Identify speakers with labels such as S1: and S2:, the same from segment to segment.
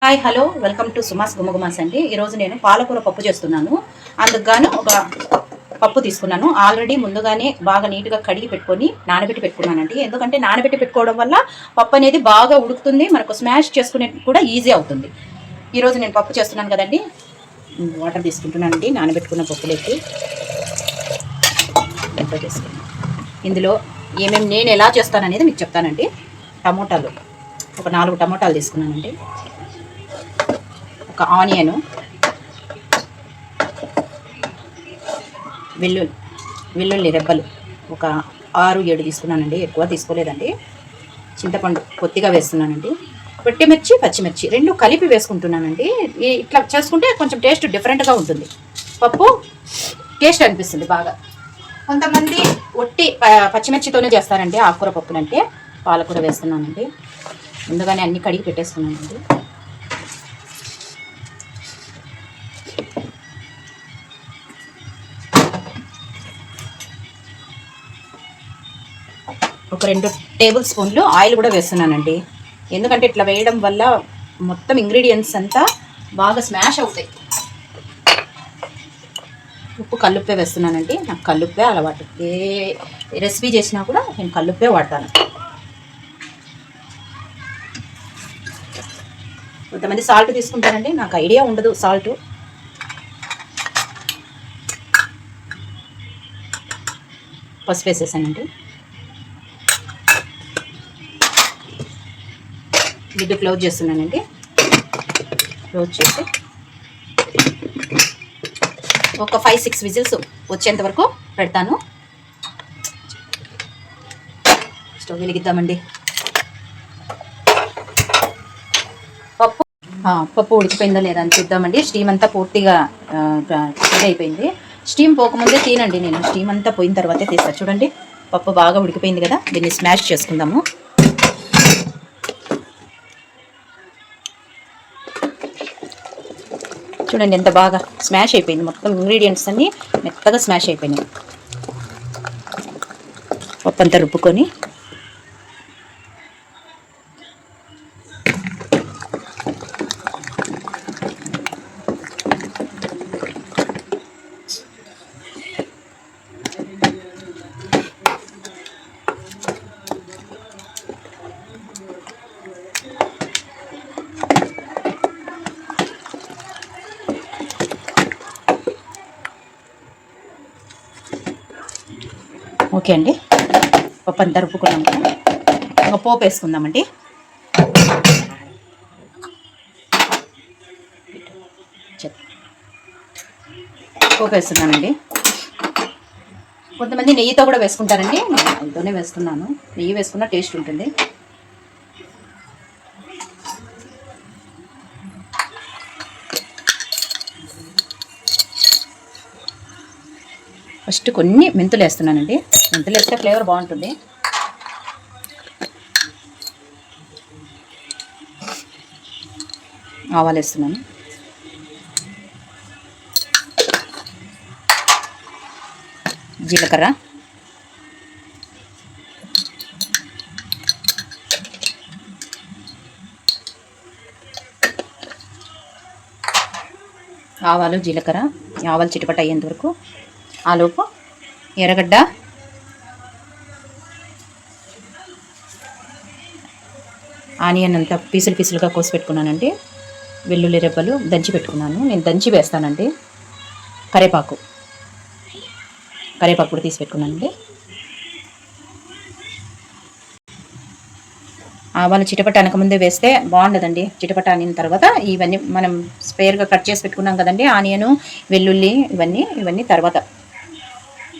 S1: Hi hello welcome to సుమాస్ గుమగుమాస్ అండి. ఈరోజు నేను పాలకూర పప్పు చేస్తున్నాను. అందుకు గాను ఒక పప్పు తీసుకున్నాను. ఆల్రెడీ ముందుగానే బాగా నీట్గా కడిగి పెట్టుకొని నానబెట్టి పెట్టుకున్నానండి. ఎందుకంటే నానబెట్టి పెట్టుకోవడం వల్ల పప్పు అనేది బాగా ఉడుకుతుంది, మనకు స్మాష్ చేసుకునే కూడా ఈజీ అవుతుంది. ఈరోజు నేను పప్పు చేస్తున్నాను కదండి, వాటర్ తీసుకుంటున్నానండి. నానబెట్టుకున్న పప్పులోకి ఎంతో తీసుకున్నాను. ఇందులో ఏమేమి నేను ఎలా చేస్తాననేది మీకు చెప్తానండి. టమోటాలు ఒక 4 టమోటాలు తీసుకున్నానండి, ఒక ఆనియను, వెల్లుల్లి రెబ్బలు ఒక 6-7 తీసుకున్నానండి, ఎక్కువ తీసుకోలేదండి. చింతపండు కొద్దిగా వేస్తున్నానండి. పచ్చిమిర్చి, పచ్చిమిర్చి 2 కలిపి వేసుకుంటున్నానండి. ఇట్లా చేసుకుంటే కొంచెం టేస్ట్ డిఫరెంట్గా ఉంటుంది, పప్పు టేస్ట్ అనిపిస్తుంది బాగా. కొంతమంది ఒట్టి పచ్చిమిర్చితోనే చేస్తారండి ఆకుకూర పప్పునంటే. పాలకూర వేస్తున్నానండి, ముందుగానే అన్నీ కడిగి పెట్టేసుకున్నానండి. ఒక 2 టేబుల్ స్పూన్లు ఆయిల్ కూడా వేస్తున్నానండి. ఎందుకంటే ఇట్లా వేయడం వల్ల మొత్తం ఇంగ్రీడియంట్స్ అంతా బాగా స్మాష్ అవుతాయి. ఉప్పు కల్లుప్పే వేస్తున్నానండి. నాకు కల్లుప్పే అలవాటు, ఏ రెసిపీ చేసినా కూడా నేను కల్లుప్పే వాడతాను. కొంతమంది సాల్ట్ తీసుకుంటారండి, నాకు ఐడియా ఉండదు సాల్ట్. పసుపు వేసేసానండి. లిడ్ క్లోజ్ చేస్తున్నానండి. క్లోజ్ చేసి ఒక 5-6 విజిల్స్ వచ్చేంత వరకు పెడతాను. స్టవ్ వెలిగిద్దామండి. పప్పు ఉడికిపోయిందో లేదా అని చూద్దామండి. స్టీమ్ అంతా పూర్తిగా అయిపోయింది. స్టీమ్ పోకముందే తినండి, నేను స్టీమ్ అంతా పోయిన తర్వాతే తీస్తాను. చూడండి, పప్పు బాగా ఉడికిపోయింది కదా, దీన్ని స్మాష్ చేసుకుందాము. చూడండి ఎంత బాగా స్మాష్ అయిపోయింది, మొత్తం ఇంగ్రీడియంట్స్ అన్నీ మెత్తగా స్మాష్ అయిపోయినాయి. పప్పు అంతా రుబ్బుకొని ఓకే అండి. పప్పు అంతా రుబ్బుకున్నాము, ఒక పోపు వేసుకుందామండి. పోపు వేస్తున్నానండి. కొంతమంది నెయ్యితో కూడా వేసుకుంటారండి, నెయ్యితోనే వేస్తున్నాను. నెయ్యి వేసుకున్న టేస్ట్ ఉంటుంది. ఫస్ట్ కొన్ని మెంతులు వేస్తున్నానండి, మెంతులు వేస్తే ఫ్లేవర్ బాగుంటుంది. ఆవాలు వేస్తున్నాను, జీలకర్ర, ఆవాలు జీలకర్ర ఆవాలు చిటపట అయ్యేంత వరకు. ఆలోపు ఎర్రగడ్డ, ఆనియన్ అంతా పీసులు పీసులుగా కోసి పెట్టుకున్నానండి. వెల్లుల్లి రెబ్బలు దంచి పెట్టుకున్నాను, నేను దంచి వేస్తానండి. కరివేపాకు కూడా తీసి పెట్టుకున్నానండి. ఆవాలు చిటపట అనకముందే వేస్తే బాగుండదండి. చిటపట అనిన తర్వాత ఇవన్నీ మనం స్పేర్గా కట్ చేసి పెట్టుకున్నాం కదండి, ఆనియను, వెల్లుల్లి, ఇవన్నీ తర్వాత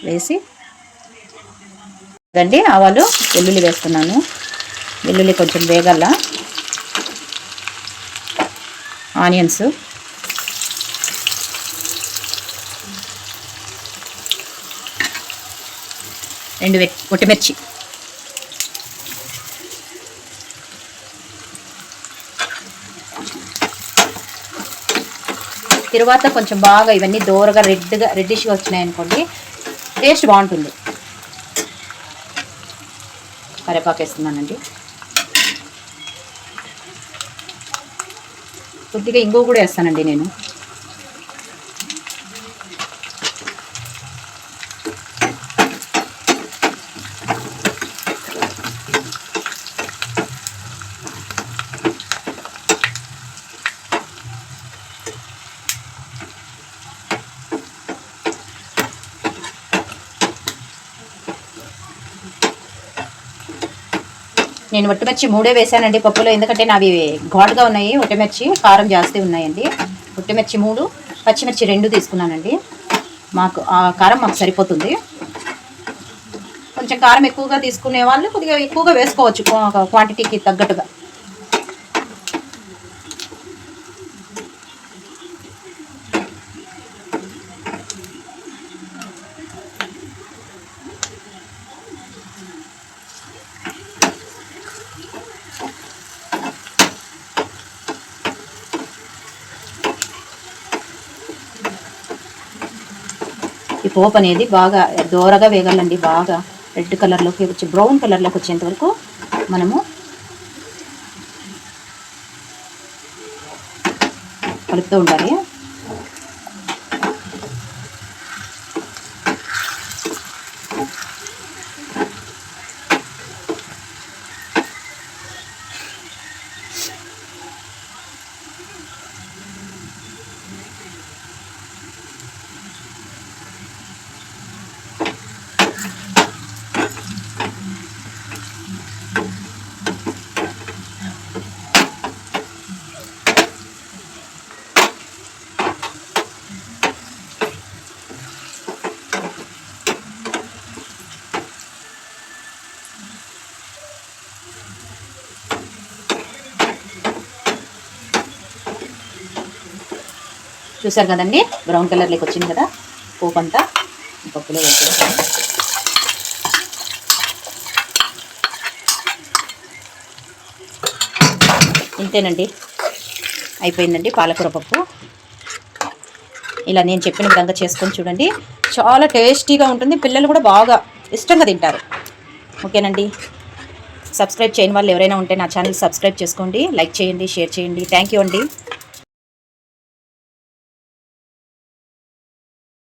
S1: వేసి కదండి. ఆవాలు వెల్లుల్లి వేస్తున్నాను, వెల్లుల్లి కొంచెం వేగల. ఆనియన్స్, రెండు ఒట్టిమిర్చి, తర్వాత కొంచెం బాగా ఇవన్నీ దోరగా రెడ్డిష్గా వచ్చినాయనుకోండి, టేస్ట్ బాగుంటుంది. కరివేపాకు వేస్తున్నానండి. కొద్దిగా ఇంగువ కూడా వేస్తానండి నేను. నేను ఒట్టిమిర్చి 3 వేసానండి పప్పులో, ఎందుకంటే నావి ఘాటుగా ఉన్నాయి. ఒట్టిమిర్చి కారం జాస్తి ఉన్నాయండి. ఒట్టిమిర్చి 3, పచ్చిమిర్చి 2 తీసుకున్నానండి. మాకు ఆ కారం మాకు సరిపోతుంది. కొంచెం కారం ఎక్కువగా తీసుకునే వాళ్ళు కొద్దిగా ఎక్కువగా వేసుకోవచ్చు క్వాంటిటీకి తగ్గట్టుగా. ఈ పోపు అనేది బాగా దోరగా వేగాలండి. బాగా రెడ్ కలర్లోకి వచ్చి బ్రౌన్ కలర్లోకి వచ్చేంత వరకు మనము కలుపుతూ ఉండాలి. చూసారు కదండి, బ్రౌన్ కలర్లోకి వచ్చింది కదా పోపు అంతా. పప్పులో వేసేస్తాం. ఇంతేనండి, అయిపోయిందండి పాలకూర పప్పు. ఇలా నేను చెప్పిన విధంగా చేసుకొని చూడండి, చాలా టేస్టీగా ఉంటుంది. పిల్లలు కూడా బాగా ఇష్టంగా తింటారు. ఓకేనండి, సబ్స్క్రైబ్ చేయని వాళ్ళు ఎవరైనా ఉంటే నా ఛానల్ సబ్స్క్రైబ్ చేసుకోండి, లైక్ చేయండి, షేర్ చేయండి. థ్యాంక్ యూ అండి.